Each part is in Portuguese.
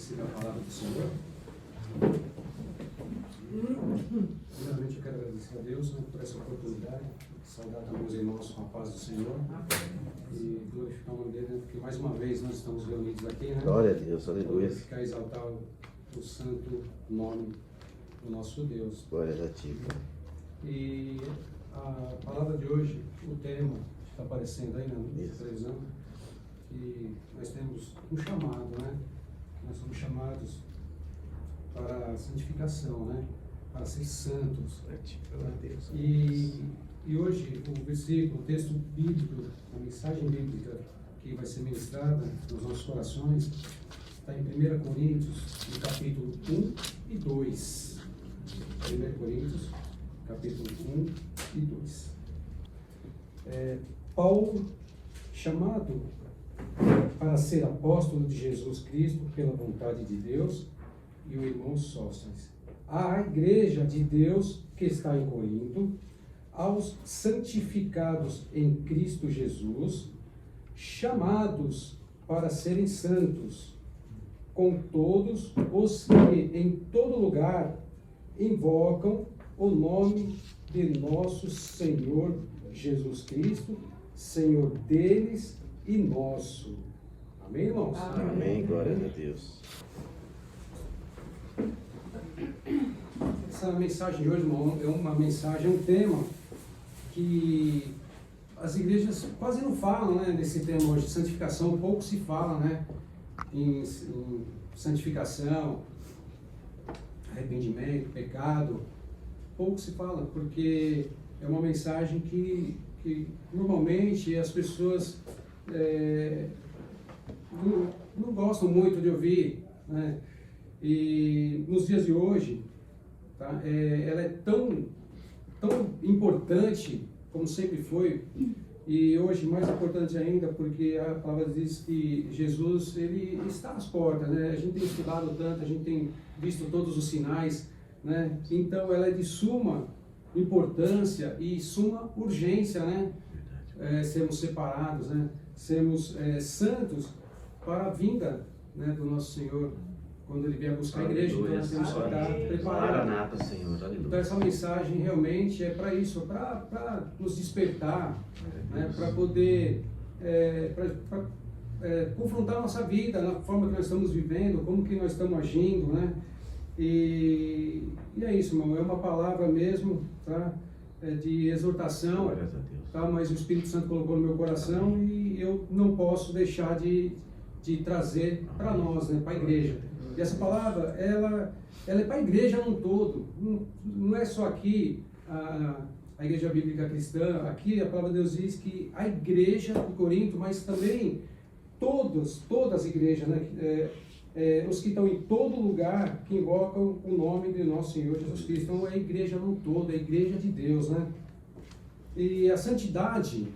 receber a palavra do Senhor. Primeiramente eu quero agradecer a Deus, né, por essa oportunidade, saudar também os irmãos com a paz do Senhor e glorificar o nome dele, né, porque mais uma vez nós estamos reunidos aqui, né? Glória a Deus, aleluia. Glorificar e exaltar o santo nome do nosso Deus. Glória a ti. E a palavra de hoje, o tema que está aparecendo aí na televisão, que nós temos um chamado, né? Nós somos chamados para a santificação, né? Para ser santos. E hoje o versículo, o texto bíblico, a mensagem bíblica que vai ser ministrada nos nossos corações, está em 1 Coríntios, no capítulo 1 e 2. 1 Coríntios, capítulo 1 e 2. Paulo, chamado para ser apóstolo de Jesus Cristo pela vontade de Deus, e o irmão Sóstenes, à igreja de Deus que está em Corinto, aos santificados em Cristo Jesus, chamados para serem santos, com todos os que em todo lugar invocam o nome de nosso Senhor Jesus Cristo, Senhor deles e nosso. Amém, irmãos? Amém, glória a Deus. Essa mensagem de hoje, irmão, é uma mensagem, um tema que as igrejas quase não falam, né, nesse tema hoje, santificação, pouco se fala, né, em santificação, arrependimento, pecado, pouco se fala, porque é uma mensagem que normalmente as pessoas não gostam muito de ouvir, né? E nos dias de hoje, tá? Ela é tão importante como sempre foi, e hoje mais importante ainda, porque a palavra diz que Jesus, ele está às portas, né? A gente tem estudado tanto, a gente tem visto todos os sinais, né? Então ela é de suma importância e suma urgência, né? Sermos separados, né? Sermos santos para a vinda, né, do nosso Senhor, quando Ele vier buscar a igreja. Então nós temos que estar preparados. Maranata, Senhor, aleluia. Então essa mensagem realmente é para isso, para nos despertar, né, para poder confrontar a nossa vida, na forma que nós estamos vivendo, como que nós estamos agindo, né? E é isso, irmão, é uma palavra mesmo, tá? De exortação, tá? Mas o Espírito Santo colocou no meu coração e eu não posso deixar de trazer para nós, né, para a igreja. E essa palavra, ela é para a igreja num todo, não é só aqui a igreja bíblica cristã. Aqui a palavra de Deus diz que a igreja de Corinto, mas também todas as igrejas, né, os que estão em todo lugar que invocam o nome de nosso Senhor Jesus Cristo. Então é a igreja num todo, é a igreja de Deus, né? E a santidade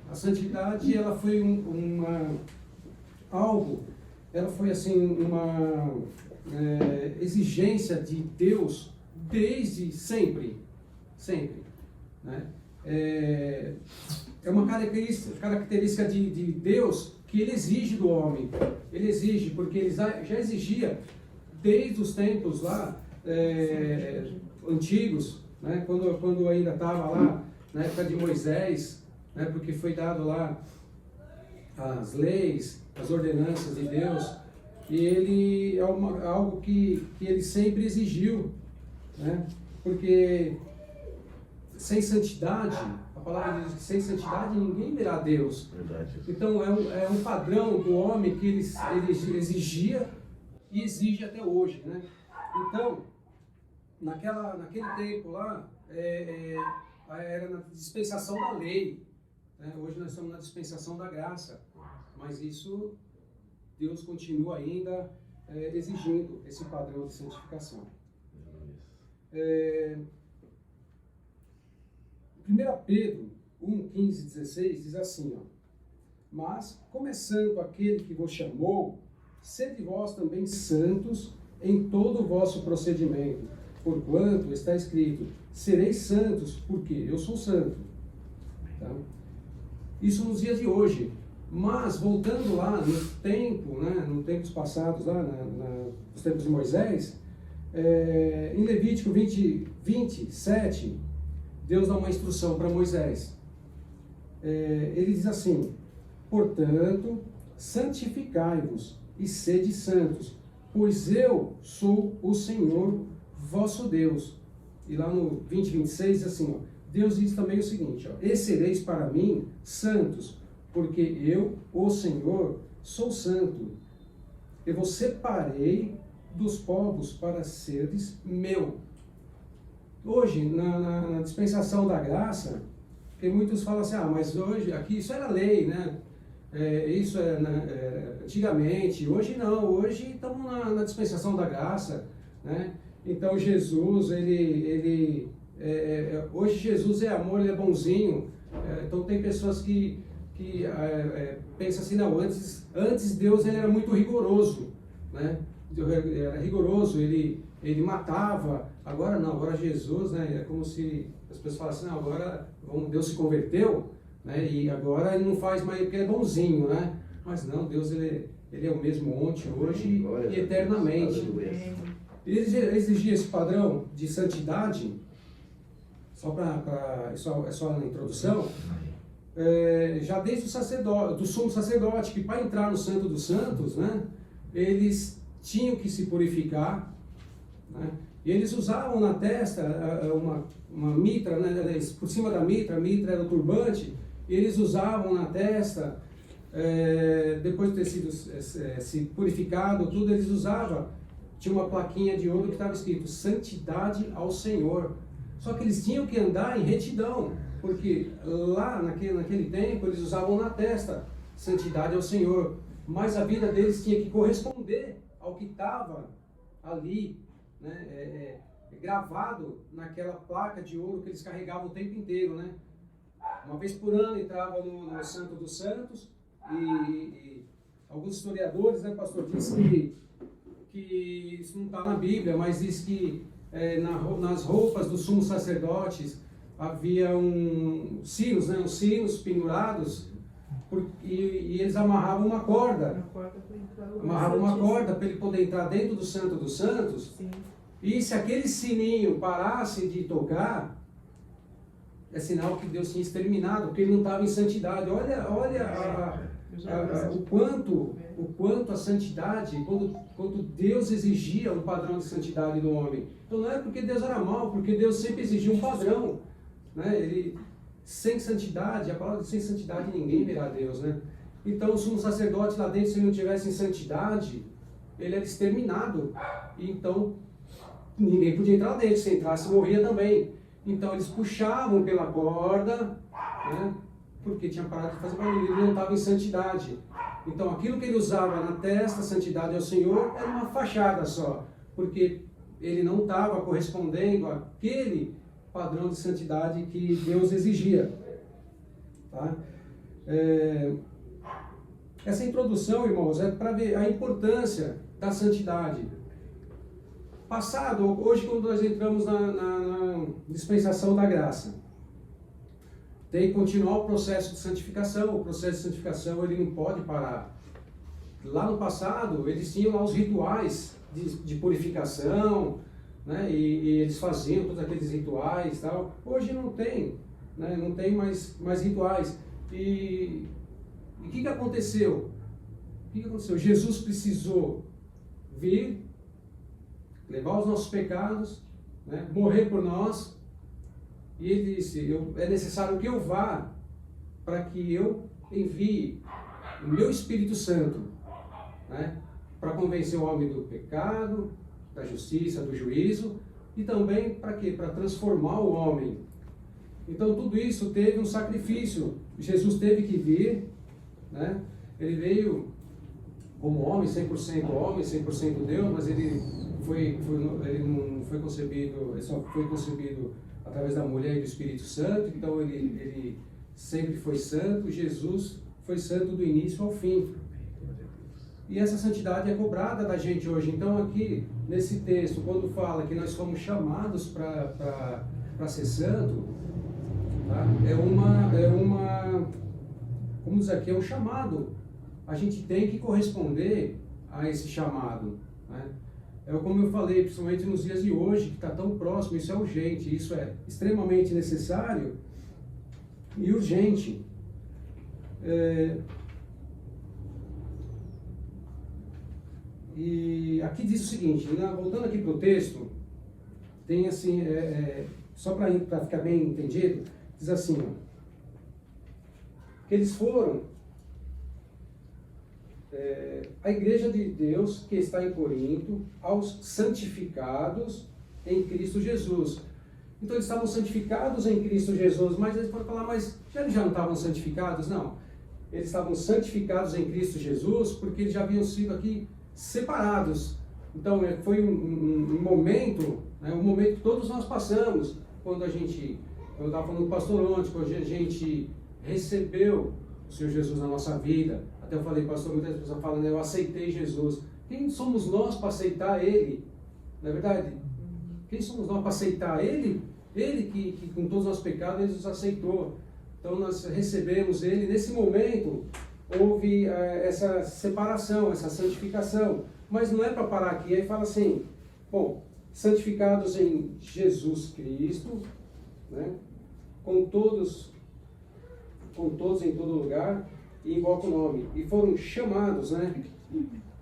ela foi ela foi assim uma exigência de Deus desde sempre, né? É uma característica de Deus que Ele exige do homem. Ele exige, porque Ele já exigia desde os tempos lá antigos, né? Quando ainda estava lá na época de Moisés, né? Porque foi dado lá as leis, as ordenanças de Deus, e ele algo que ele sempre exigiu, né? Porque sem santidade, a palavra diz que sem santidade ninguém verá Deus. Verdade. Então é um padrão do homem que ele exigia e exige até hoje, né? Então, naquele tempo lá, era na dispensação da lei, né? Hoje nós estamos na dispensação da graça, mas isso Deus continua ainda exigindo esse padrão de santificação. 1 Pedro 1, 15, 16 diz assim, ó: mas, começando aquele que vos chamou, sede vós também santos em todo o vosso procedimento, porquanto está escrito, sereis santos, porque eu sou santo. Tá? Isso nos dias de hoje, Mas, voltando lá no tempo, né, nos tempos passados, lá nos tempos de Moisés, em Levítico 27, Deus dá uma instrução para Moisés. Ele diz assim: portanto, santificai-vos e sede santos, pois eu sou o Senhor vosso Deus. E lá no 26 diz assim, Deus diz também o seguinte, e sereis para mim santos, porque eu, o Senhor, sou santo. Eu vos separei dos povos para seres meu. Hoje, na dispensação da graça, tem muitos falam assim, mas hoje, aqui, isso era lei, né? Isso antigamente, hoje não, hoje estamos na dispensação da graça, né? Então Jesus, hoje Jesus é amor, ele é bonzinho. Então tem pessoas que pensam assim, não, antes Deus ele era muito rigoroso, né? Era rigoroso, ele matava. Agora não, agora Jesus, né? É como se as pessoas falassem, não, agora Deus se converteu, né? E agora ele não faz mais porque ele é bonzinho, né? Mas não, Deus ele é o mesmo ontem, hoje e eternamente. Ele exigia esse padrão de santidade, só na introdução, já desde do sumo sacerdote, que para entrar no Santo dos Santos, né, eles tinham que se purificar, né, e eles usavam na testa uma mitra, né, por cima da mitra, a mitra era o turbante, e eles usavam na testa, depois de ter sido se purificado, tudo, eles usavam. Tinha uma plaquinha de ouro que estava escrito santidade ao Senhor. Só que eles tinham que andar em retidão, porque lá naquele tempo eles usavam na testa santidade ao Senhor, mas a vida deles tinha que corresponder ao que estava ali, né, gravado naquela placa de ouro que eles carregavam o tempo inteiro, né? Uma vez por ano entrava no Santo dos Santos e alguns historiadores, né, pastor, dizem que isso não está na Bíblia, mas diz que nas roupas dos sumos sacerdotes havia sinos, né, uns sinos pendurados, e eles amarravam uma corda. Amarravam uma corda para ele poder entrar dentro do Santo dos Santos. Sim. E se aquele sininho parasse de tocar, é sinal que Deus tinha exterminado, porque ele não estava em santidade. Olha o quanto a santidade, quando Deus exigia um padrão de santidade do homem. Então não é porque Deus era mau, porque Deus sempre exigia um padrão, né? Sem santidade, a palavra sem santidade ninguém verá Deus, né? Então o sumo sacerdote lá dentro, se ele não tivesse em santidade, ele era exterminado. Então ninguém podia entrar lá dentro, se entrasse morria também. Então eles puxavam pela corda, né? Porque tinha parado de fazer barulho, ele não estava em santidade. Então aquilo que ele usava na testa, santidade ao Senhor, era uma fachada só, porque ele não estava correspondendo àquele padrão de santidade que Deus exigia. Tá? Essa introdução, irmãos, é para ver a importância da santidade. Hoje quando nós entramos na dispensação da graça, tem que continuar o processo de santificação. O processo de santificação ele não pode parar. Lá no passado, eles tinham lá os rituais de purificação, né? E eles faziam todos aqueles rituais e tal. Hoje não tem, né? Não tem mais rituais. E o que aconteceu? Jesus precisou vir, levar os nossos pecados, né? Morrer por nós. E ele disse, é necessário que eu vá para que eu envie o meu Espírito Santo, né, para convencer o homem do pecado, da justiça, do juízo, e também para quê? Para transformar o homem. Então tudo isso teve um sacrifício. Jesus teve que vir, né? Ele veio como homem, 100% Deus, mas ele não foi concebido, ele só foi concebido através da mulher e do Espírito Santo. Então ele sempre foi santo. Jesus foi santo do início ao fim. E essa santidade é cobrada da gente hoje. Então aqui, nesse texto, quando fala que nós fomos chamados para ser santo, tá? como diz aqui, é um chamado. A gente tem que corresponder a esse chamado, né? É como eu falei, principalmente nos dias de hoje, que está tão próximo, isso é urgente, isso é extremamente necessário e urgente. E aqui diz o seguinte, né? Voltando aqui para o texto, tem assim, só para ficar bem entendido, diz assim, ó, que eles foram a igreja de Deus que está em Corinto, aos santificados em Cristo Jesus. Então eles estavam santificados em Cristo Jesus, mas eles foram falar, mas eles já não estavam santificados? Não. Eles estavam santificados em Cristo Jesus porque eles já haviam sido aqui separados. Então foi um momento, né, um momento que todos nós passamos, quando eu estava falando com o pastor ontem, quando a gente recebeu o Senhor Jesus na nossa vida. Até eu falei, pastor, muitas pessoas falam, né, eu aceitei Jesus. Quem somos nós para aceitar Ele? Não é verdade? Quem somos nós para aceitar Ele? Ele que com todos os nossos pecados, Ele nos aceitou. Então nós recebemos Ele. Nesse momento, houve essa separação, essa santificação. Mas não é para parar aqui. Aí fala assim, bom, santificados em Jesus Cristo, né, com todos em todo lugar, e invoca o nome. E foram chamados, né?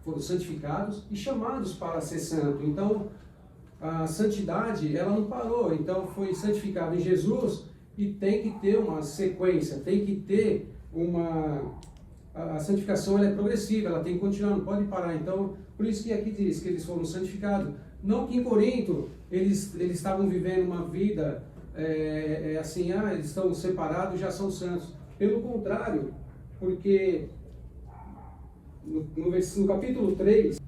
Foram santificados e chamados para ser santo. Então, a santidade, ela não parou. Então, foi santificado em Jesus e tem que ter uma sequência, tem que ter a santificação, ela é progressiva, ela tem que continuar, não pode parar. Então, por isso que aqui diz que eles foram santificados. Não que em Corinto eles estavam vivendo uma vida assim, eles estão separados, já são santos. Pelo contrário, porque no capítulo 3,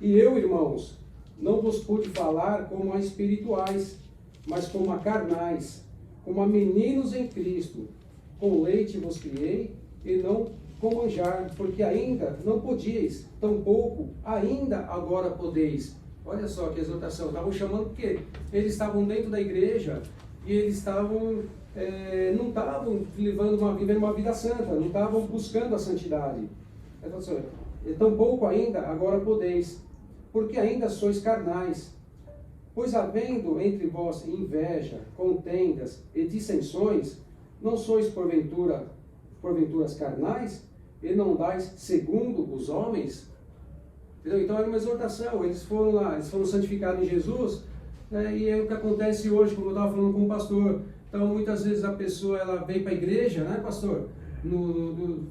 e eu, irmãos, não vos pude falar como a espirituais, mas como a carnais, como a meninos em Cristo. Com leite vos criei, e não com manjar, porque ainda não podíeis, tampouco ainda agora podeis. Olha só que exortação, estavam chamando porque eles estavam dentro da igreja e eles estavam, não estavam vivendo uma vida santa, não estavam buscando a santidade. Então, assim, tampouco ainda agora podeis, porque ainda sois carnais. Pois havendo entre vós inveja, contendas e dissensões, não sois porventuras carnais, e não dais segundo os homens? Entendeu? Então era uma exortação, eles foram lá, eles foram santificados em Jesus, né, e é o que acontece hoje, como eu estava falando com o pastor. Então muitas vezes a pessoa ela vem para a igreja, né, pastor?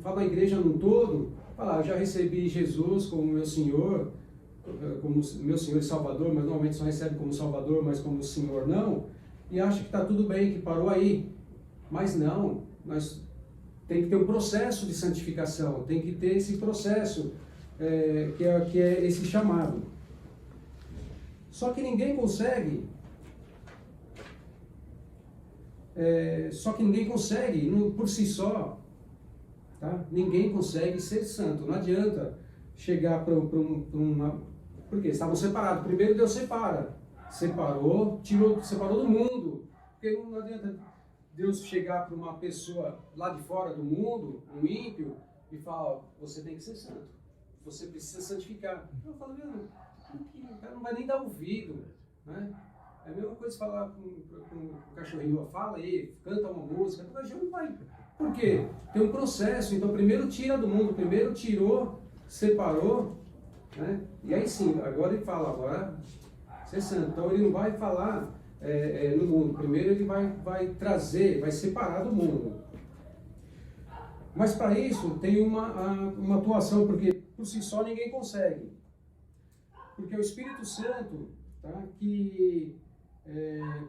Fala a igreja num todo, fala, eu já recebi Jesus como meu Senhor e Salvador, mas normalmente só recebe como Salvador, mas como Senhor não, e acha que está tudo bem, que parou aí. Mas não, nós tem que ter um processo de santificação, tem que ter esse processo, que é esse chamado. Só que ninguém consegue, por si só, tá? Ninguém consegue ser santo. Não adianta chegar para uma... Porque estavam separados. Primeiro Deus separou do mundo. Porque não adianta Deus chegar para uma pessoa lá de fora do mundo, um ímpio, e falar, você tem que ser santo, você precisa santificar. Eu falo, o cara não vai nem dar ouvido, né? É a mesma coisa falar com o cachorrinho, fala aí, canta uma música, o cachorro não vai. Por quê? Tem um processo, então primeiro tira do mundo, primeiro tirou, separou, né? E aí sim, agora ele fala, agora ser santo. Então ele não vai falar no mundo, primeiro ele vai trazer, vai separar do mundo. Mas para isso tem uma atuação, porque por si só ninguém consegue. Porque é o Espírito Santo, tá, que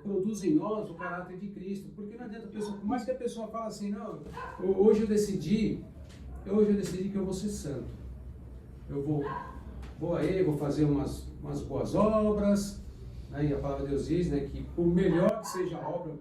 produz em nós o caráter de Cristo. Porque não adianta a pessoa, por mais que a pessoa fale assim, não, hoje eu decidi que eu vou ser santo. Eu vou aí, vou fazer umas boas obras. Aí a palavra de Deus diz, né, que por melhor que seja a obra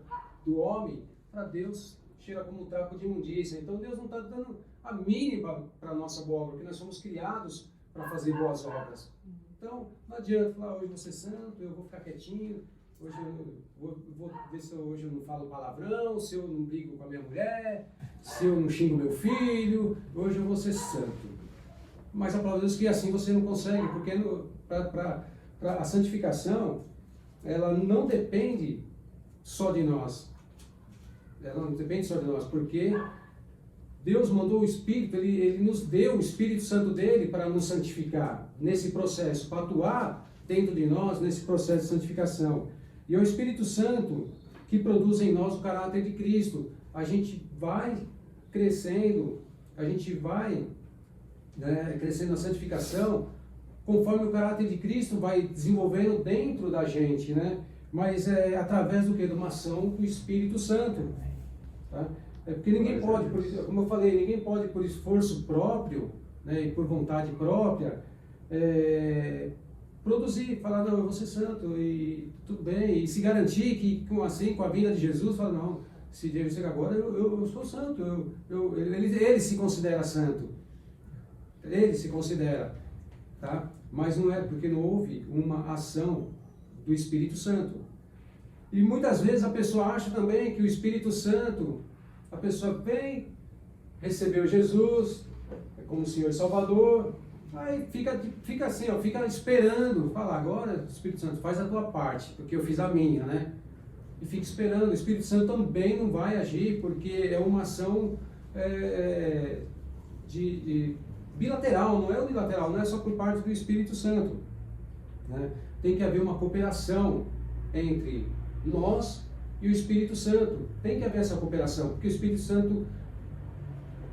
do homem, para Deus cheira como um trapo de imundícia. Então Deus não está dando a mínima para a nossa boa obra, porque nós somos criados para fazer boas obras. Então não adianta falar, hoje eu vou ser santo, eu vou ficar quietinho, Hoje eu vou ver se hoje eu não falo palavrão, se eu não brigo com a minha mulher, se eu não xingo meu filho, hoje eu vou ser santo. Mas a palavra de Deus que assim você não consegue, porque a santificação, ela não depende só de nós. Ela não depende só de nós, porque Deus mandou o Espírito, Ele nos deu o Espírito Santo dele para nos santificar nesse processo, para atuar dentro de nós nesse processo de santificação. E é o Espírito Santo que produz em nós o caráter de Cristo. A gente vai crescendo, a gente vai crescendo na santificação, conforme o caráter de Cristo vai desenvolvendo dentro da gente, né? Mas é através do que? De uma ação do Espírito Santo. Tá? É porque ninguém pode, como eu falei, ninguém pode por esforço próprio, né, e por vontade própria, produzir, falar, não, eu vou ser santo, e tudo bem, e se garantir que assim, com a vinda de Jesus, fala, não, se Deus chega agora, eu sou santo, ele se considera santo, ele se considera, tá? Mas não é porque não houve uma ação do Espírito Santo. E muitas vezes a pessoa acha também que o Espírito Santo, a pessoa vem, recebeu Jesus como Senhor e Salvador, aí fica assim, ó, fica esperando, fala, agora Espírito Santo, faz a tua parte, porque eu fiz a minha, né? E fica esperando, o Espírito Santo também não vai agir, porque é uma ação bilateral, não é unilateral, não é só por parte do Espírito Santo, né? Tem que haver uma cooperação entre nós e o Espírito Santo. Tem que haver essa cooperação, porque o Espírito Santo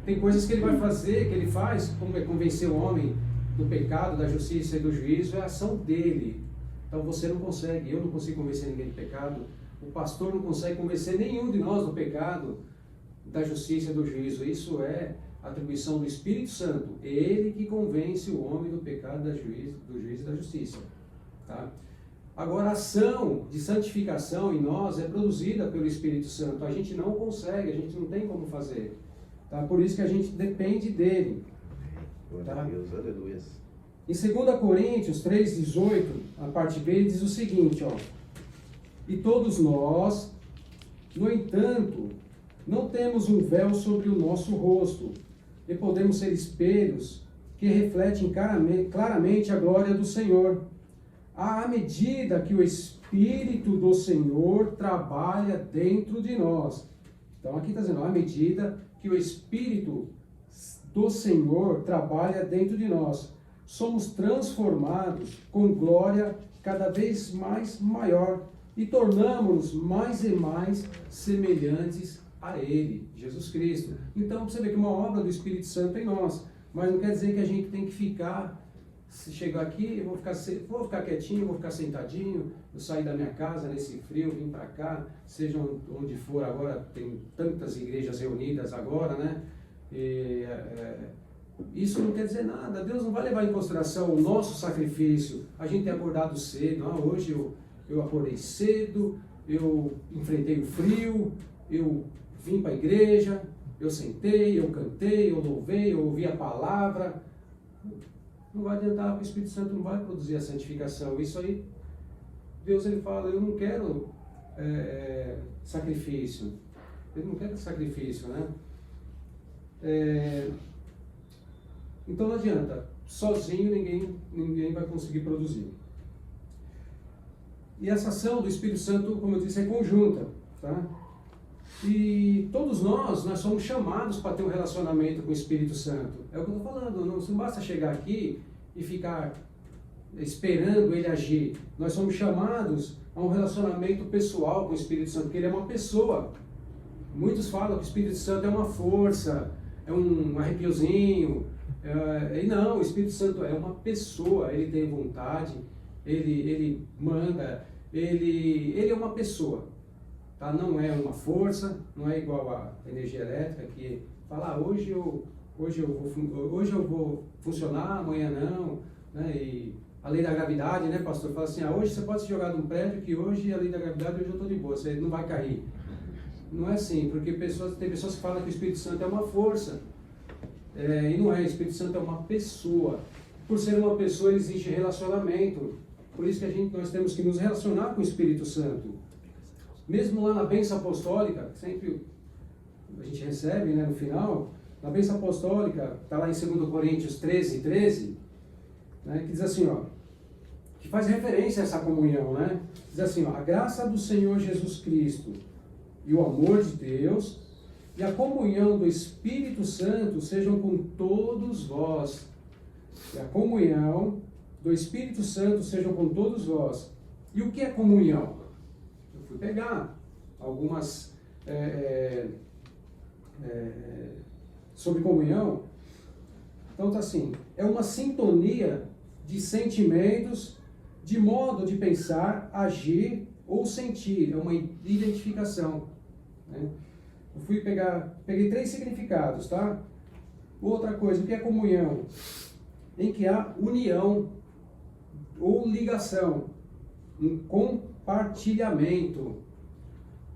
tem coisas que ele vai fazer, que ele faz, como é convencer o homem do pecado, da justiça e do juízo, é a ação dele. Então você não consegue, eu não consigo convencer ninguém do pecado, o pastor não consegue convencer nenhum de nós do pecado, da justiça e do juízo. Isso é atribuição do Espírito Santo, ele que convence o homem do pecado, do juízo e da justiça. Tá? Agora, a ação de santificação em nós é produzida pelo Espírito Santo. A gente não consegue, a gente não tem como fazer. Tá? Por isso que a gente depende dele. Glória a Deus, aleluia. Em 2 Coríntios 3,18, a parte B, diz o seguinte, ó. E todos nós, no entanto, não temos um véu sobre o nosso rosto, e podemos ser espelhos que refletem claramente a glória do Senhor. À medida que o Espírito do Senhor trabalha dentro de nós. Então aqui está dizendo, à medida que o Espírito do Senhor trabalha dentro de nós, somos transformados com glória cada vez mais maior e tornamos-nos mais e mais semelhantes a Ele, Jesus Cristo. Então você vê que uma obra do Espírito Santo em nós, mas não quer dizer que a gente tem que ficar. Se chegar aqui, eu vou ficar quietinho, vou ficar sentadinho, eu sair da minha casa nesse frio, vim para cá, seja onde for agora, tem tantas igrejas reunidas agora, né? Isso não quer dizer nada, Deus não vai levar em consideração o nosso sacrifício, a gente tem acordado cedo, hoje eu acordei cedo, eu enfrentei o frio, eu vim para a igreja, eu sentei, eu cantei, eu louvei, eu ouvi a palavra. Não vai adiantar, o Espírito Santo não vai produzir a santificação. Isso aí, Deus ele fala, eu não quero sacrifício. Eu não quero sacrifício, né? Então não adianta, sozinho ninguém vai conseguir produzir. E essa ação do Espírito Santo, como eu disse, é conjunta, tá? E todos nós somos chamados para ter um relacionamento com o Espírito Santo. É o que eu estou falando, não basta chegar aqui e ficar esperando ele agir. Nós somos chamados a um relacionamento pessoal com o Espírito Santo, porque ele é uma pessoa. Muitos falam que o Espírito Santo é uma força, é um arrepiozinho. E não, o Espírito Santo é uma pessoa, ele tem vontade, ele manda, ele é uma pessoa. Tá? Não é uma força, não é igual a energia elétrica que fala, hoje eu vou funcionar, amanhã não, né? E a lei da gravidade, né, pastor? Fala assim, hoje você pode se jogar de um prédio que hoje a lei da gravidade, hoje eu estou de boa, você não vai cair. Não é assim, porque tem pessoas que falam que o Espírito Santo é uma força, e não é, o Espírito Santo é uma pessoa. Por ser uma pessoa, ele exige relacionamento. Por isso que nós temos que nos relacionar com o Espírito Santo. Mesmo lá na bênção apostólica, sempre a gente recebe, né, no final, na bênção apostólica, está lá em 2 Coríntios 13, né, que diz assim, ó, que faz referência a essa comunhão, né? Diz assim, ó, a graça do Senhor Jesus Cristo e o amor de Deus e a comunhão do Espírito Santo sejam com todos vós. E a comunhão do Espírito Santo sejam com todos vós. E o que é comunhão? Eu fui pegar algumas sobre comunhão. Então tá assim, é uma sintonia de sentimentos, de modo de pensar, agir ou sentir, é uma identificação, né? Eu peguei 3 significados, tá? Outra coisa, o que é comunhão? Em que há união ou ligação, um compartilhamento.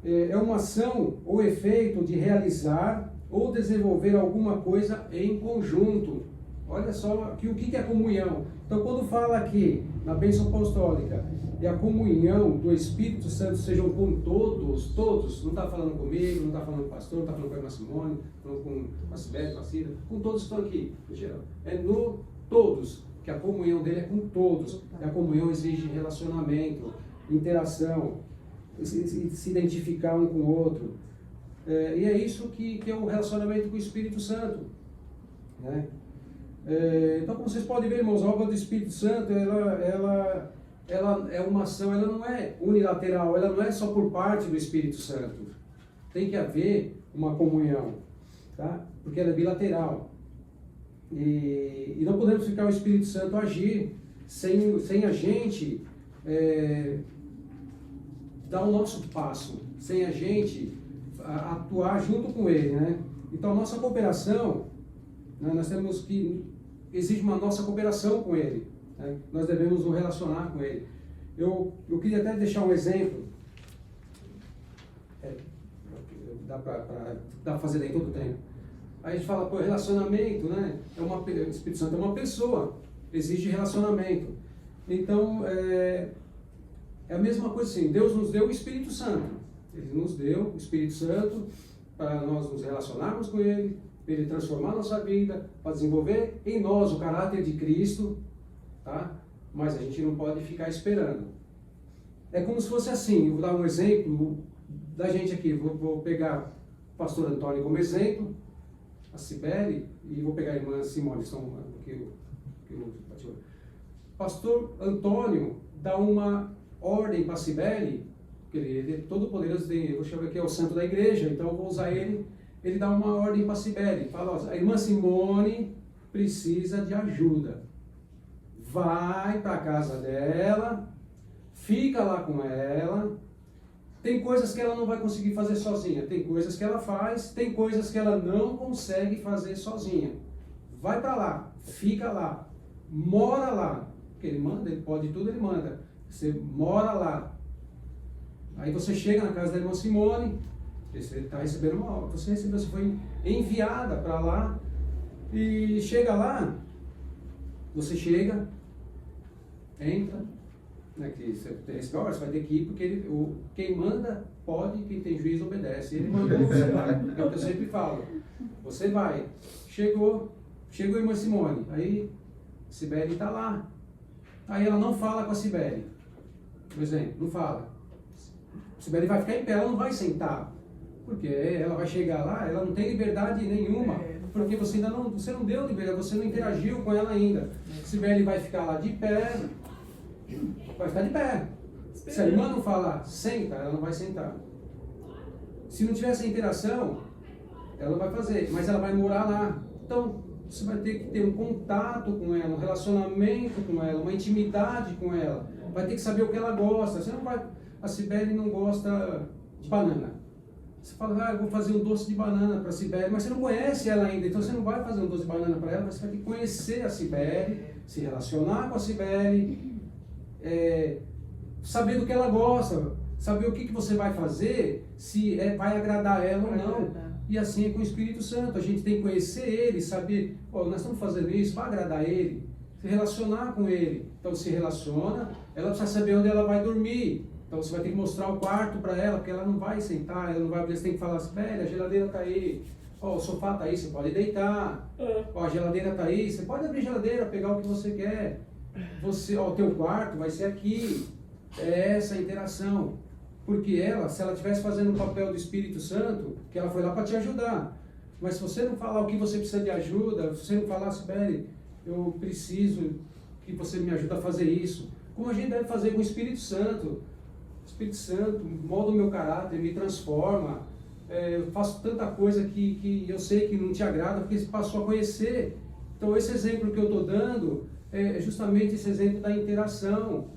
É uma ação ou efeito de realizar ou desenvolver alguma coisa em conjunto. Olha só o que é comunhão. Então, quando fala aqui, na bênção apostólica, e a comunhão do Espírito Santo sejam com todos, não está falando comigo, não está falando com o pastor, não está falando com a irmã Simone, falando com a Sibeli, com a Cida, com todos que estão aqui, no geral. É no todos, que a comunhão dele é com todos. E a comunhão exige relacionamento, interação, se identificar um com o outro. E é isso que é o relacionamento com o Espírito Santo, né? Então, como vocês podem ver, irmãos, a obra do Espírito Santo, ela é uma ação, ela não é unilateral, ela não é só por parte do Espírito Santo. Tem que haver uma comunhão, tá? Porque ela é bilateral. E não podemos ficar o Espírito Santo agir sem a gente dar o nosso passo, sem a gente atuar junto com ele, né? Então, a nossa cooperação, né, nós temos que exige uma nossa cooperação com ele, né? Nós devemos nos relacionar com ele. Eu queria até deixar um exemplo. Dá para fazer daí todo o tempo. Aí a gente fala, pô, relacionamento, né? O Espírito Santo é uma pessoa, exige relacionamento. Então, é a mesma coisa assim, Deus nos deu o Espírito Santo. Ele nos deu o Espírito Santo para nós nos relacionarmos com Ele, para Ele transformar a nossa vida, para desenvolver em nós o caráter de Cristo, tá? Mas a gente não pode ficar esperando. É como se fosse assim, vou dar um exemplo da gente aqui, vou pegar o pastor Antônio como exemplo, a Sibeli, e vou pegar a irmã Simone, pastor Antônio dá uma ordem para a Sibeli, porque ele é todo poderoso, eu vou chamar aqui, é o santo da igreja, então eu vou usar ele dá uma ordem para a Sibeli, fala, ó, a irmã Simone precisa de ajuda, vai para a casa dela, fica lá com ela, tem coisas que ela não vai conseguir fazer sozinha, tem coisas que ela faz, tem coisas que ela não consegue fazer sozinha, vai para lá, fica lá, mora lá, porque ele manda, ele pode tudo, ele manda, você mora lá, aí você chega na casa da irmã Simone, você está recebendo uma ordem, você foi enviada para lá, e chega lá, você chega, entra, né, que você vai ter que ir, porque quem manda pode, quem tem juízo obedece, ele mandou, você vai, é o que eu sempre falo, você vai, chegou a irmã Simone, aí Sibeli está lá, aí ela não fala com a Sibeli, por exemplo, não fala, Sibeli vai ficar em pé, ela não vai sentar, porque ela vai chegar lá, ela não tem liberdade nenhuma, porque você não deu liberdade, você não interagiu com ela ainda. Sibeli vai ficar lá de pé, vai ficar de pé. Se a irmã não falar, senta, ela não vai sentar. Se não tiver essa interação, ela não vai fazer, mas ela vai morar lá. Então, você vai ter que ter um contato com ela, um relacionamento com ela, uma intimidade com ela. Vai ter que saber o que ela gosta. A Sibeli não gosta de banana. Você fala, eu vou fazer um doce de banana para a Sibeli, mas você não conhece ela ainda, então você não vai fazer um doce de banana para ela, mas você vai ter que conhecer a Sibeli, se relacionar com a Sibeli, saber do que ela gosta, saber o que você vai fazer, se vai agradar ela ou não. E assim é com o Espírito Santo, a gente tem que conhecer ele, saber, nós estamos fazendo isso para agradar ele. se relacionar com ele. Então se relaciona, ela precisa saber onde ela vai dormir. Então você vai ter que mostrar o quarto para ela, porque ela não vai sentar, ela não vai abrir, você tem que falar assim, velho, a geladeira está aí, ó, o sofá está aí, você pode deitar, ó, a geladeira está aí, você pode abrir a geladeira, pegar o que você quer. Você, ó, o teu quarto vai ser aqui. É essa a interação. Porque ela, se ela estivesse fazendo o papel do Espírito Santo, que ela foi lá para te ajudar. Mas se você não falar o que você precisa de ajuda, se você não falar, Sibeli, eu preciso que você me ajude a fazer isso. Como a gente deve fazer com o Espírito Santo. O Espírito Santo molda o meu caráter, me transforma. Eu faço tanta coisa que eu sei que não te agrada, porque você passou a conhecer. Então esse exemplo que eu estou dando é justamente esse exemplo da interação,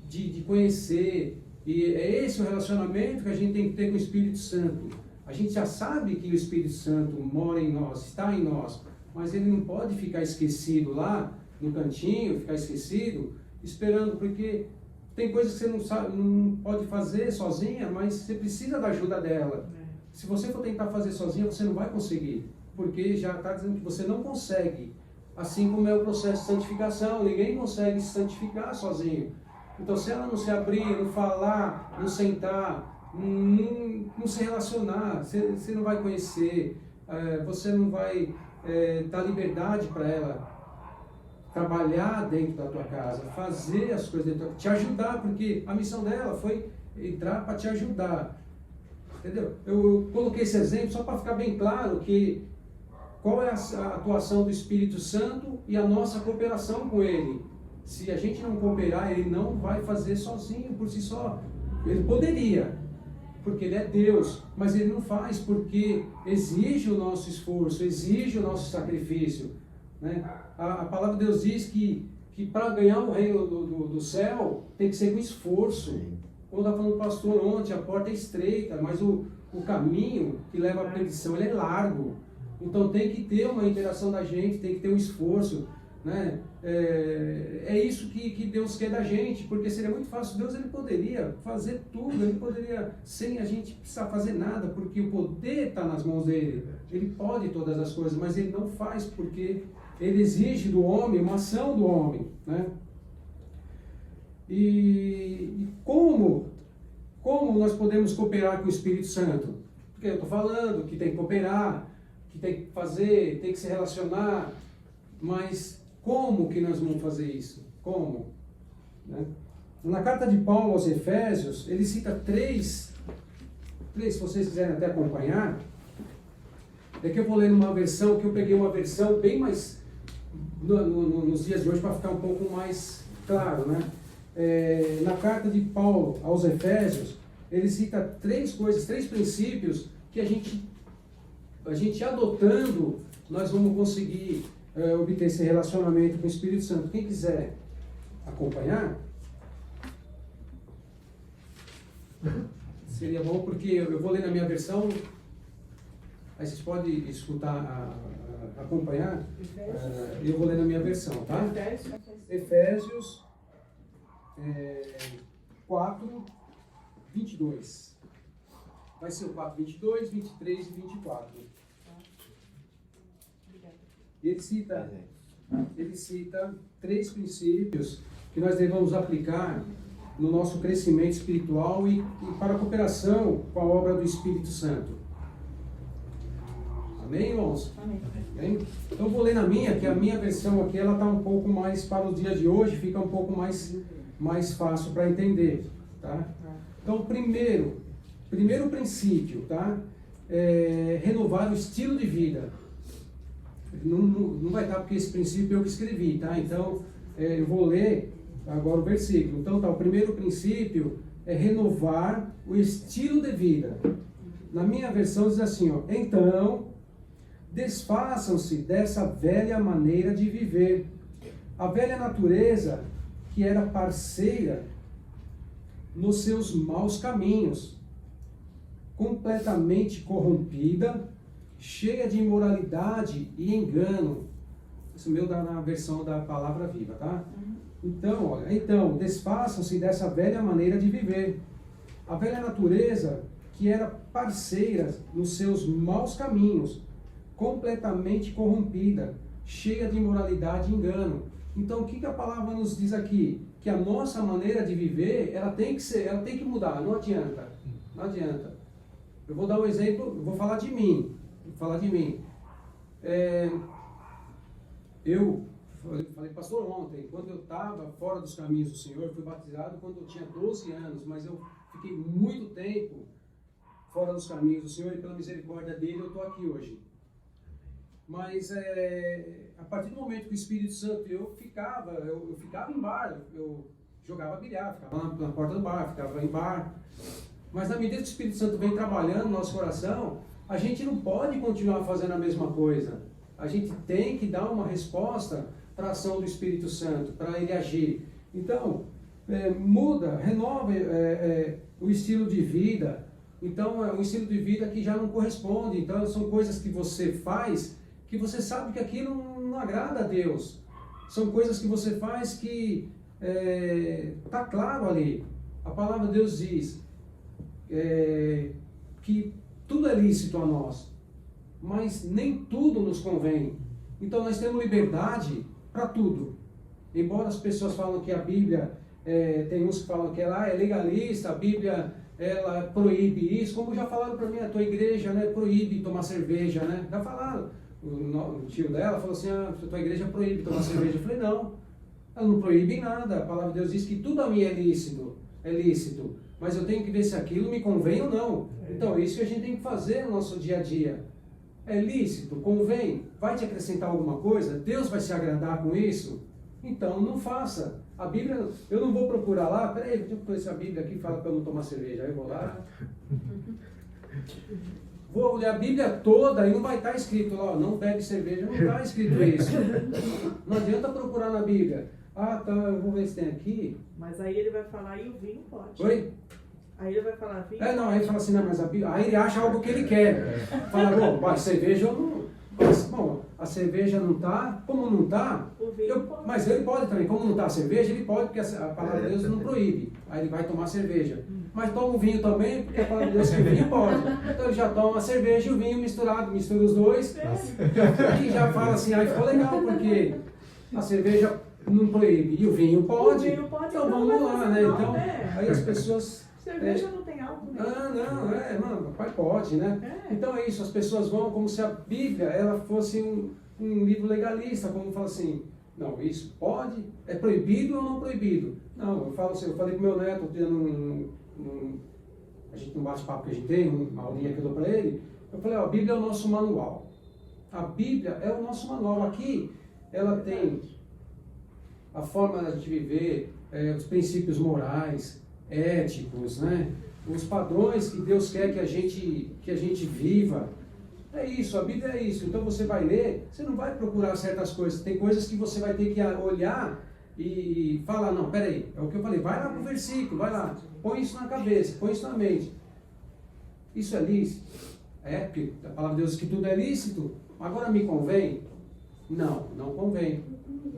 de conhecer. E é esse o relacionamento que a gente tem que ter com o Espírito Santo. A gente já sabe que o Espírito Santo mora em nós, está em nós, mas ele não pode ficar esquecido lá no cantinho, ficar esquecido, esperando, porque tem coisas que você não sabe, não pode fazer sozinha, mas você precisa da ajuda dela. Se você for tentar fazer sozinha, você não vai conseguir, porque já está dizendo que você não consegue. Assim como é o processo de santificação, ninguém consegue se santificar sozinho. Então, se ela não se abrir, não falar, não sentar, não se relacionar, você não vai conhecer, você não vai dar liberdade para ela trabalhar dentro da tua casa, fazer as coisas dentro da tua casa, te ajudar, porque a missão dela foi entrar para te ajudar. Entendeu? Eu coloquei esse exemplo só para ficar bem claro que qual é a atuação do Espírito Santo e a nossa cooperação com ele. Se a gente não cooperar, ele não vai fazer sozinho, por si só. Ele poderia, porque ele é Deus, mas ele não faz porque exige o nosso esforço, exige o nosso sacrifício. Né? A palavra de Deus diz que para ganhar o reino do céu tem que ser com esforço. Como estava falando o pastor ontem, a porta é estreita, mas o caminho que leva à perdição ele é largo. Então tem que ter uma interação da gente, tem que ter um esforço. Né? É isso que Deus quer da gente, porque seria muito fácil. Deus ele poderia fazer tudo, ele poderia, sem a gente precisar fazer nada, porque o poder está nas mãos dele. Ele pode todas as coisas, mas ele não faz, porque ele exige do homem uma ação do homem. Né? E como nós podemos cooperar com o Espírito Santo? Porque eu estou falando que tem que cooperar, que tem que fazer, tem que se relacionar, mas como que nós vamos fazer isso? Como? Né? Na carta de Paulo aos Efésios, ele cita três, se vocês quiserem até acompanhar. Daqui eu vou ler numa versão, que eu peguei uma versão bem mais, nos dias de hoje, para ficar um pouco mais claro. Né? Na carta de Paulo aos Efésios, ele cita três coisas, três princípios, que a gente adotando, nós vamos conseguir obter esse relacionamento com o Espírito Santo. Quem quiser acompanhar, seria bom, porque eu vou ler na minha versão, aí vocês podem escutar, acompanhar, eu vou ler na minha versão, tá? Efésios 4, 22. Vai ser o 4, 22, 23 e 24. E ele cita três princípios que nós devemos aplicar no nosso crescimento espiritual e para a cooperação com a obra do Espírito Santo. Amém, irmãos? Amém. Então eu vou ler na minha, que a minha versão aqui ela está um pouco mais, para o dia de hoje, fica um pouco mais fácil para entender. Tá? Então, primeiro princípio, tá? Renovar o estilo de vida. Não vai estar, porque esse princípio eu que escrevi, tá? Então, eu vou ler agora o versículo. Então, o primeiro princípio é renovar o estilo de vida. Na minha versão diz assim, ó, então, desfaçam-se dessa velha maneira de viver. A velha natureza que era parceira nos seus maus caminhos, completamente corrompida, cheia de imoralidade e engano. Isso meu dá na versão da Palavra Viva, tá? Então, desfaçam-se dessa velha maneira de viver. A velha natureza que era parceira nos seus maus caminhos, completamente corrompida, cheia de imoralidade e engano. Então, o que a palavra nos diz aqui? Que a nossa maneira de viver, ela tem que mudar, não adianta. Não adianta. Eu vou dar um exemplo, eu vou falar de mim. Eu falei, pastor, ontem, quando eu estava fora dos caminhos do Senhor, eu fui batizado quando eu tinha 12 anos, mas eu fiquei muito tempo fora dos caminhos do Senhor e pela misericórdia dele eu estou aqui hoje. Mas a partir do momento que o Espírito Santo, eu ficava em bar, eu jogava bilhar, ficava na porta do bar, ficava em bar. Mas na medida que o Espírito Santo vem trabalhando no nosso coração, a gente não pode continuar fazendo a mesma coisa. A gente tem que dar uma resposta para a ação do Espírito Santo, para ele agir. Então, muda, renova o estilo de vida. Então, é um estilo de vida que já não corresponde. Então, são coisas que você faz que você sabe que aquilo não agrada a Deus. São coisas que você faz que está claro ali. A palavra de Deus diz que tudo é lícito a nós, mas nem tudo nos convém. Então nós temos liberdade para tudo. Embora as pessoas falam que a Bíblia, tem uns que falam que ela é legalista, a Bíblia ela proíbe isso, como já falaram para mim, a tua igreja, né, proíbe tomar cerveja, né? Já falaram. O tio dela falou assim, a tua igreja proíbe tomar cerveja. Eu falei, não, ela não proíbe nada. A palavra de Deus diz que tudo a mim é lícito, mas eu tenho que ver se aquilo me convém ou não. Então é isso que a gente tem que fazer no nosso dia a dia. É lícito, convém, vai te acrescentar alguma coisa? Deus vai se agradar com isso? Então não faça. A Bíblia, eu não vou procurar lá, peraí, deixa eu conhecer a Bíblia aqui, fala para eu não tomar cerveja. Aí eu vou lá. Vou ler a Bíblia toda e não vai estar escrito lá, não bebe cerveja, não está escrito isso. Não adianta procurar na Bíblia. Ah, tá, eu vou ver se tem aqui. Mas aí ele vai falar, e o vinho pode. Oi? Aí ele vai falar, vinho. Não, aí ele fala assim, não, mas a Bíblia. Aí ele acha algo que ele quer. Fala, bom, a cerveja eu não. Bom, a cerveja não está, como não está, mas ele pode também, como não está a cerveja, ele pode, porque a palavra de Deus não proíbe. Aí ele vai tomar cerveja. Mas toma o vinho também, porque a palavra de Deus que o vinho pode. Então ele já toma a cerveja e o vinho misturado, mistura os dois. E já fala assim, aí ficou legal, porque a cerveja não proíbe e o vinho pode. Então vamos lá, né? Então, aí as pessoas. Cerveja não tem álcool, né? Mano, pai pode, né? Então é isso, as pessoas vão como se a Bíblia ela fosse um livro legalista, como fala assim, não, isso pode, é proibido ou não proibido? Não, eu falo assim, eu falei pro meu neto, a gente não bate-papo que a gente tem, uma aulinha que eu dou para ele, eu falei, ó, a Bíblia é o nosso manual. A Bíblia é o nosso manual. Aqui, ela tem a forma de viver, os princípios morais, éticos, né? Os padrões que Deus quer que a gente viva. É isso, a Bíblia é isso. Então você vai ler, você não vai procurar certas coisas. Tem coisas que você vai ter que olhar e falar, não, peraí, é o que eu falei, vai lá pro versículo, vai lá, põe isso na cabeça, põe isso na mente. Isso é lícito? Porque a palavra de Deus diz que tudo é lícito. Agora me convém? Não, não convém.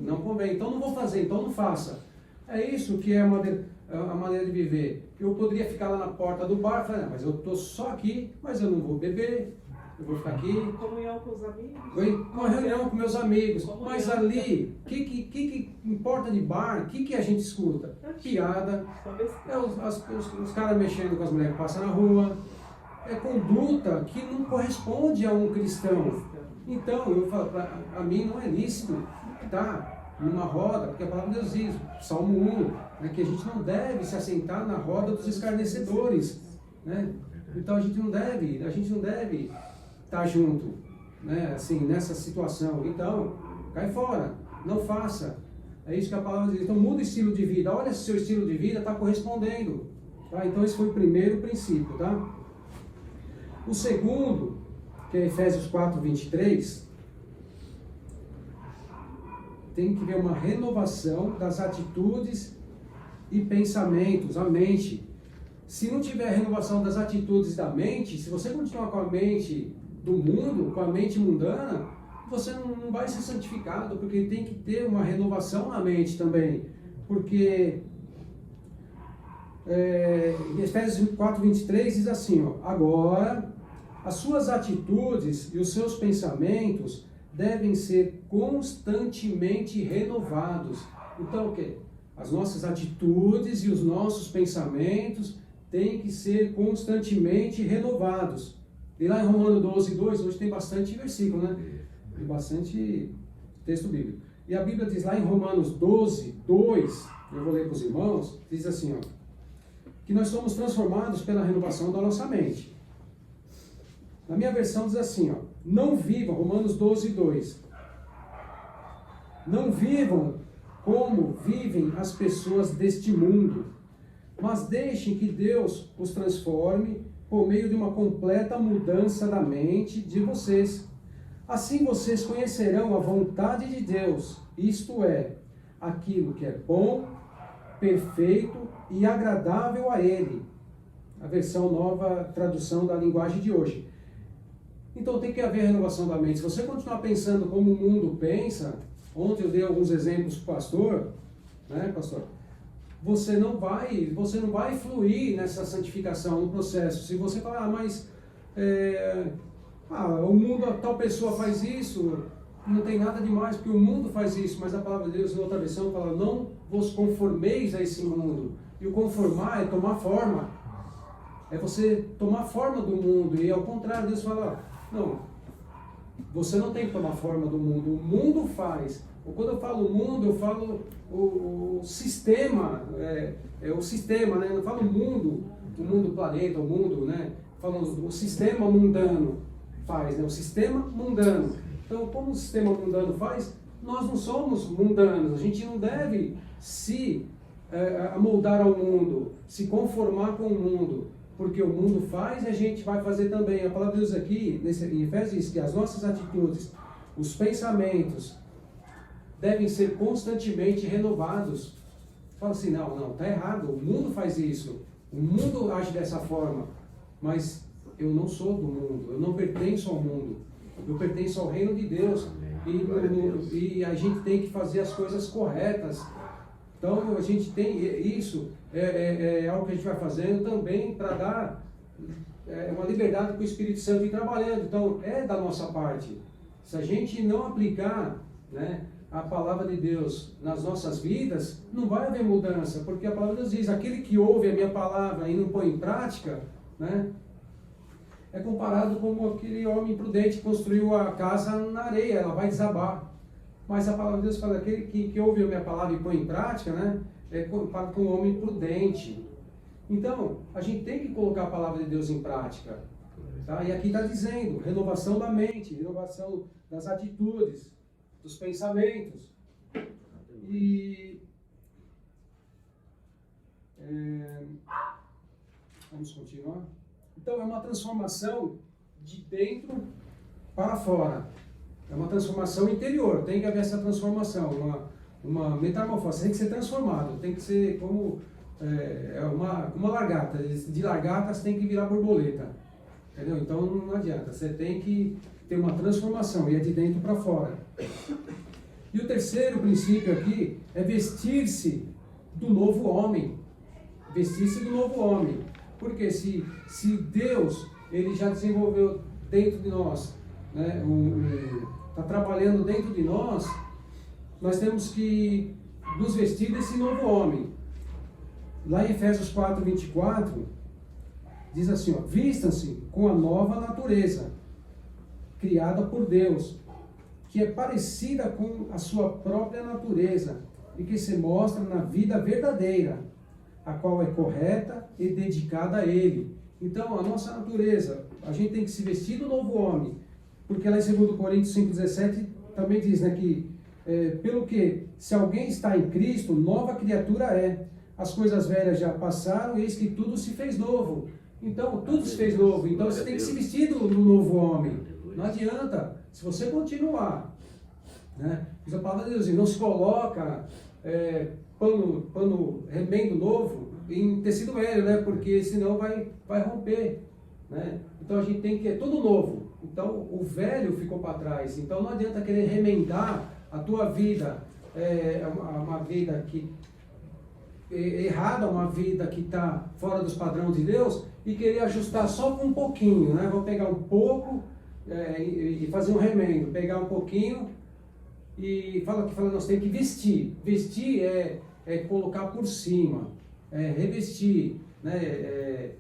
Não convém. Então não vou fazer, então não faça. É isso que é a maneira de viver. Eu poderia ficar lá na porta do bar e falar, mas eu estou só aqui, mas eu não vou beber, eu vou ficar aqui. Comunhão com os amigos. Uma reunião com meus amigos. Mas ali, o que importa de bar? O que a gente escuta? Piada. Os caras mexendo com as mulheres que passam na rua. É conduta que não corresponde a um cristão. Então, eu falo, a mim não é lícito estar numa roda, porque a palavra de Deus diz, Salmo 1, né, que a gente não deve se assentar na roda dos escarnecedores, né? Então a gente não deve estar junto, né, assim, nessa situação. Então, cai fora, não faça. É isso que a palavra diz. Então muda o estilo de vida, olha se o seu estilo de vida está correspondendo. Tá? Então esse foi o primeiro princípio, tá? O segundo, que é Efésios 4:23, tem que ver uma renovação das atitudes e pensamentos, a mente. Se não tiver renovação das atitudes da mente, se você continuar com a mente do mundo, com a mente mundana, você não vai ser santificado, porque tem que ter uma renovação na mente também. Porque Efésios 4:23 diz assim, ó, agora as suas atitudes e os seus pensamentos devem ser constantemente renovados. Então, o quê? As nossas atitudes e os nossos pensamentos têm que ser constantemente renovados. E lá em Romanos 12, 2, hoje tem bastante versículo, né? Tem bastante texto bíblico. E a Bíblia diz lá em Romanos 12, 2, eu vou ler para os irmãos, diz assim, ó, que nós somos transformados pela renovação da nossa mente. Na minha versão diz assim, ó, não vivam, Romanos 12, 2, não vivam como vivem as pessoas deste mundo, mas deixem que Deus os transforme por meio de uma completa mudança da mente de vocês. Assim vocês conhecerão a vontade de Deus, isto é, aquilo que é bom, perfeito e agradável a Ele. A versão nova, tradução da linguagem de hoje. Então tem que haver renovação da mente. Se você continuar pensando como o mundo pensa, ontem eu dei alguns exemplos para o pastor, né, pastor? Você não vai fluir nessa santificação, no processo. Se você falar, mas o mundo, tal pessoa faz isso, não tem nada demais, porque o mundo faz isso, mas a palavra de Deus, em outra versão, fala, não vos conformeis a esse mundo. E o conformar é tomar forma. É você tomar forma do mundo. E ao contrário, Deus fala, não, você não tem que tomar forma do mundo. O mundo faz. Ou quando eu falo mundo, eu falo o sistema, o sistema, né? Eu não falo o mundo planeta, o mundo, né? Eu falo o sistema mundano faz, né? O sistema mundano. Então, como o sistema mundano faz, nós não somos mundanos. A gente não deve se amoldar ao mundo, se conformar com o mundo. Porque o mundo faz e a gente vai fazer também. A palavra de Deus aqui, em Efésios, diz que as nossas atitudes, os pensamentos, devem ser constantemente renovados. Fala assim, não, está errado, o mundo faz isso, o mundo age dessa forma, mas eu não sou do mundo, eu não pertenço ao mundo, eu pertenço ao reino de Deus, e a gente tem que fazer as coisas corretas. Então a gente tem isso, é algo que a gente vai fazendo também para dar uma liberdade para o Espírito Santo ir trabalhando. Então é da nossa parte. Se a gente não aplicar, né, a palavra de Deus nas nossas vidas, não vai haver mudança, porque a palavra de Deus diz, aquele que ouve a minha palavra e não põe em prática, né, é comparado com aquele homem prudente que construiu a casa na areia, ela vai desabar. Mas a palavra de Deus fala, aquele que ouve a minha palavra e põe em prática, né, é comparado com um homem prudente. Então, a gente tem que colocar a palavra de Deus em prática. Tá? E aqui está dizendo, renovação da mente, renovação das atitudes, dos pensamentos. E vamos continuar. Então é uma transformação de dentro para fora. É uma transformação interior. Tem que haver essa transformação, uma metamorfose. Tem que ser transformado. Tem que ser como uma lagarta. De lagarta você tem que virar borboleta. Entendeu? Então não adianta. Você tem que ter uma transformação, e é de dentro para fora. E o terceiro princípio aqui é vestir-se do novo homem. Vestir-se do novo homem. Porque se Deus, ele já desenvolveu dentro de nós, né, está trabalhando dentro de nós, nós temos que nos vestir desse novo homem. Lá em Efésios 4, 24, diz assim, ó, vistam-se com a nova natureza, criada por Deus, que é parecida com a sua própria natureza e que se mostra na vida verdadeira, a qual é correta e dedicada a Ele. Então, a nossa natureza, a gente tem que se vestir do novo homem, porque lá em 2 Coríntios 5,17 também diz, né, que pelo que, se alguém está em Cristo, nova criatura é. As coisas velhas já passaram, eis que tudo se fez novo. Então, tudo se fez novo. Então, você tem que se vestir do novo homem. Não adianta. Se você continuar, né? Diz a palavra de Deus, não se coloca remendo novo em tecido velho, né? Porque senão vai romper, né? Então a gente tem que tudo novo. Então o velho ficou para trás. Então não adianta querer remendar a tua vida, uma vida que errada, uma vida que está fora dos padrões de Deus, e querer ajustar só com um pouquinho, né? Vou pegar um pouco e fazer um remendo, pegar um pouquinho e fala que nós temos que vestir. Vestir é colocar por cima, revestir, né?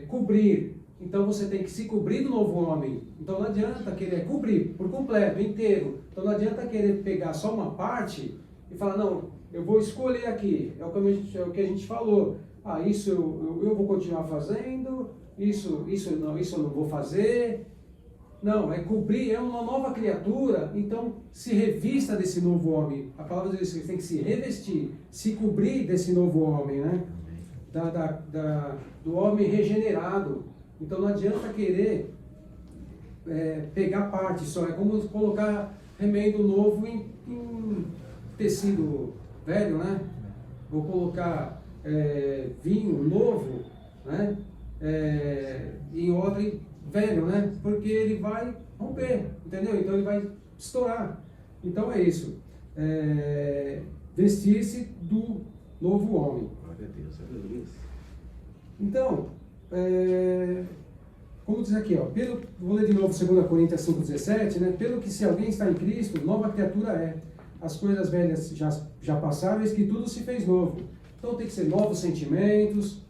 Cobrir. Então você tem que se cobrir do novo homem. Então não adianta querer cobrir por completo, inteiro. Então não adianta querer pegar só uma parte e falar, não, eu vou escolher aqui. É o que a gente falou. Isso eu vou continuar fazendo, isso eu não vou fazer. Não, é cobrir, é uma nova criatura, então se revista desse novo homem. A palavra diz que você tem que se revestir, se cobrir desse novo homem, né? Do homem regenerado. Então não adianta querer pegar parte só, é como colocar remendo novo em tecido velho, né? Ou colocar vinho novo, né? Em odre velho, né? Porque ele vai romper, entendeu? Então ele vai estourar. Então é isso. Vestir-se do novo homem. Glória a Deus, aleluia. Então, como diz aqui, ó, vou ler de novo 2 Coríntios 5,17, né? Pelo que se alguém está em Cristo, nova criatura é. As coisas velhas já passaram, eis que tudo se fez novo. Então tem que ser novos sentimentos,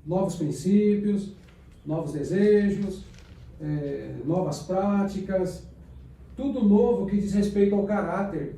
novos princípios, novos desejos, novas práticas, tudo novo que diz respeito ao caráter.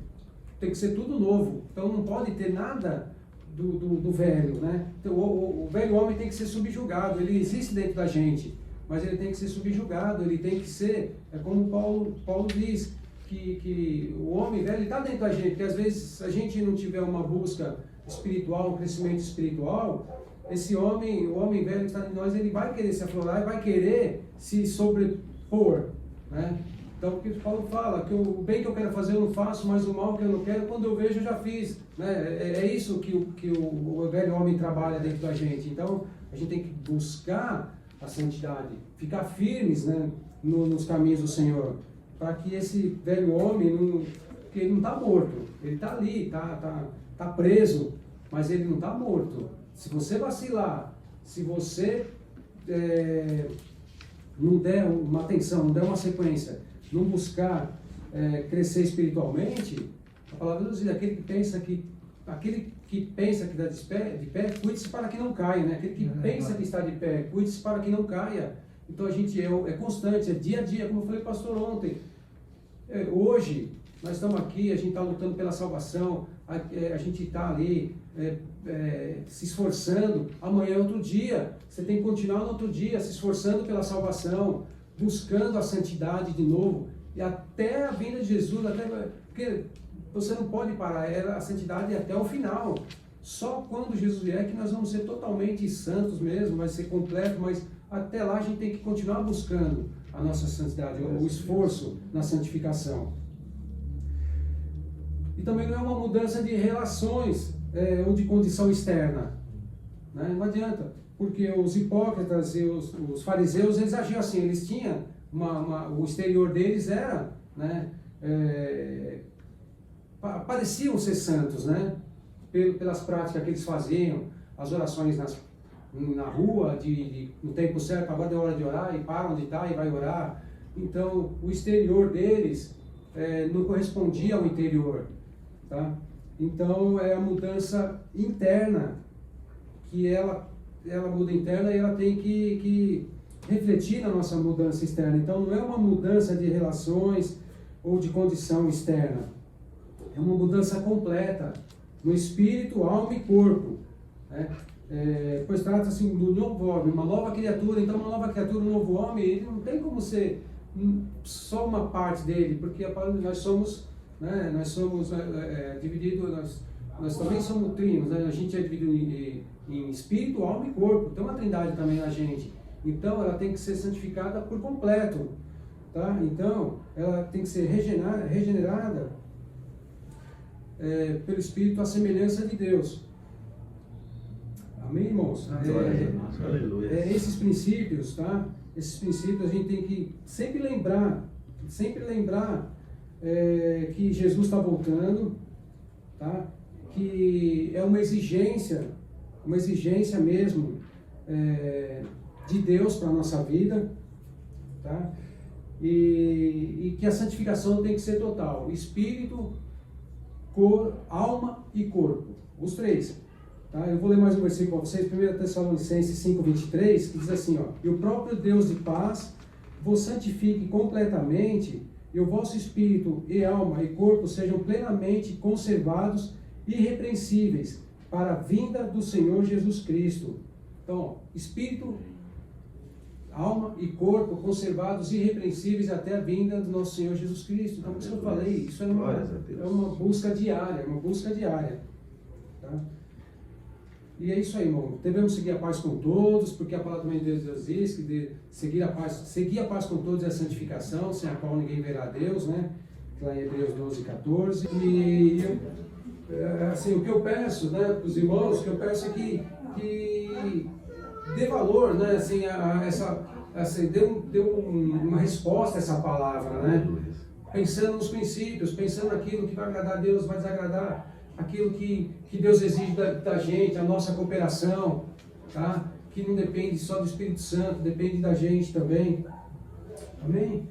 Tem que ser tudo novo. Então não pode ter nada do velho, né? Então, o velho homem tem que ser subjugado, ele existe dentro da gente, mas ele tem que ser subjugado, ele tem que ser, como Paulo diz, que o homem velho está dentro da gente, porque às vezes se a gente não tiver uma busca espiritual, um crescimento espiritual, o homem velho que está em nós, ele vai querer se aflorar e vai querer se sobrepor, né? Então, o que Paulo fala, que o bem que eu quero fazer eu não faço, mas o mal que eu não quero, quando eu vejo eu já fiz, né? É isso que o velho homem trabalha dentro da gente. Então, a gente tem que buscar a santidade, ficar firmes, né, nos caminhos do Senhor, para que esse velho homem, que ele não está morto, ele está ali, tá preso, mas ele não está morto. Se você vacilar, se você não der uma atenção, não der uma sequência, não buscar crescer espiritualmente, a palavra de Deus diz, aquele que pensa que está de pé, cuide-se para que não caia, né? Aquele que pensa que está de pé, cuide-se para que não caia. Então a gente é constante, é dia a dia, como eu falei para o pastor ontem. Hoje, nós estamos aqui, a gente está lutando pela salvação, a gente está ali se esforçando. Amanhã é outro dia, você tem que continuar no outro dia, se esforçando pela salvação, buscando a santidade de novo, e até a vinda de Jesus, porque você não pode parar, a santidade é até o final. Só quando Jesus vier que nós vamos ser totalmente santos mesmo, vai ser completo, mas até lá a gente tem que continuar buscando a nossa santidade, o esforço na santificação. E também não é uma mudança de relações ou de condição externa, né? Não adianta, porque os hipócritas e os fariseus, eles agiam assim, eles tinham o exterior deles era, né, pareciam ser santos, né, pelas práticas que eles faziam, as orações na rua, no tempo certo, agora é hora de orar, e para onde está e vai orar. Então o exterior deles não correspondia ao interior, tá? Então é a mudança interna, que ela muda interna e ela tem que refletir na nossa mudança externa. Então não é uma mudança de relações ou de condição externa, é uma mudança completa no espírito, alma e corpo, né? Pois trata-se do novo homem, uma nova criatura. Então uma nova criatura, um novo homem, ele não tem como ser só uma parte dele, porque nós somos, né, divididos, nós também somos trinos, né? A gente é dividido em espírito, alma e corpo, tem uma trindade também na gente. Então ela tem que ser santificada por completo, tá? Então ela tem que ser regenerada pelo Espírito à semelhança de Deus. Amém, irmãos? Aleluia. Esses princípios, tá? Esses princípios a gente tem que sempre lembrar que Jesus está voltando, tá? Que é uma exigência mesmo de Deus para a nossa vida, tá? E que a santificação tem que ser total: espírito, alma e corpo, os três. Tá? Eu vou ler mais um versículo para vocês, 1 Tessalonicenses 5:23, que diz assim, ó: e o próprio Deus de paz vos santifique completamente, e o vosso espírito e alma e corpo sejam plenamente conservados irrepreensíveis para a vinda do Senhor Jesus Cristo. Então, espírito, alma e corpo conservados irrepreensíveis até a vinda do nosso Senhor Jesus Cristo. Então, por isso que eu falei, isso é uma busca diária, tá? E é isso aí, irmão. Devemos seguir a paz com todos, porque a palavra também de Deus diz que seguir a paz com todos é a santificação, sem a qual ninguém verá a Deus, né? Lá em Hebreus 12:14. E assim, o que eu peço, né, para os irmãos, o que eu peço é que dê valor, né, assim, dê uma resposta a essa palavra, né? Pensando nos princípios, pensando naquilo que vai agradar a Deus, vai desagradar, aquilo que Deus exige da gente, a nossa cooperação, tá? Que não depende só do Espírito Santo, depende da gente também. Amém?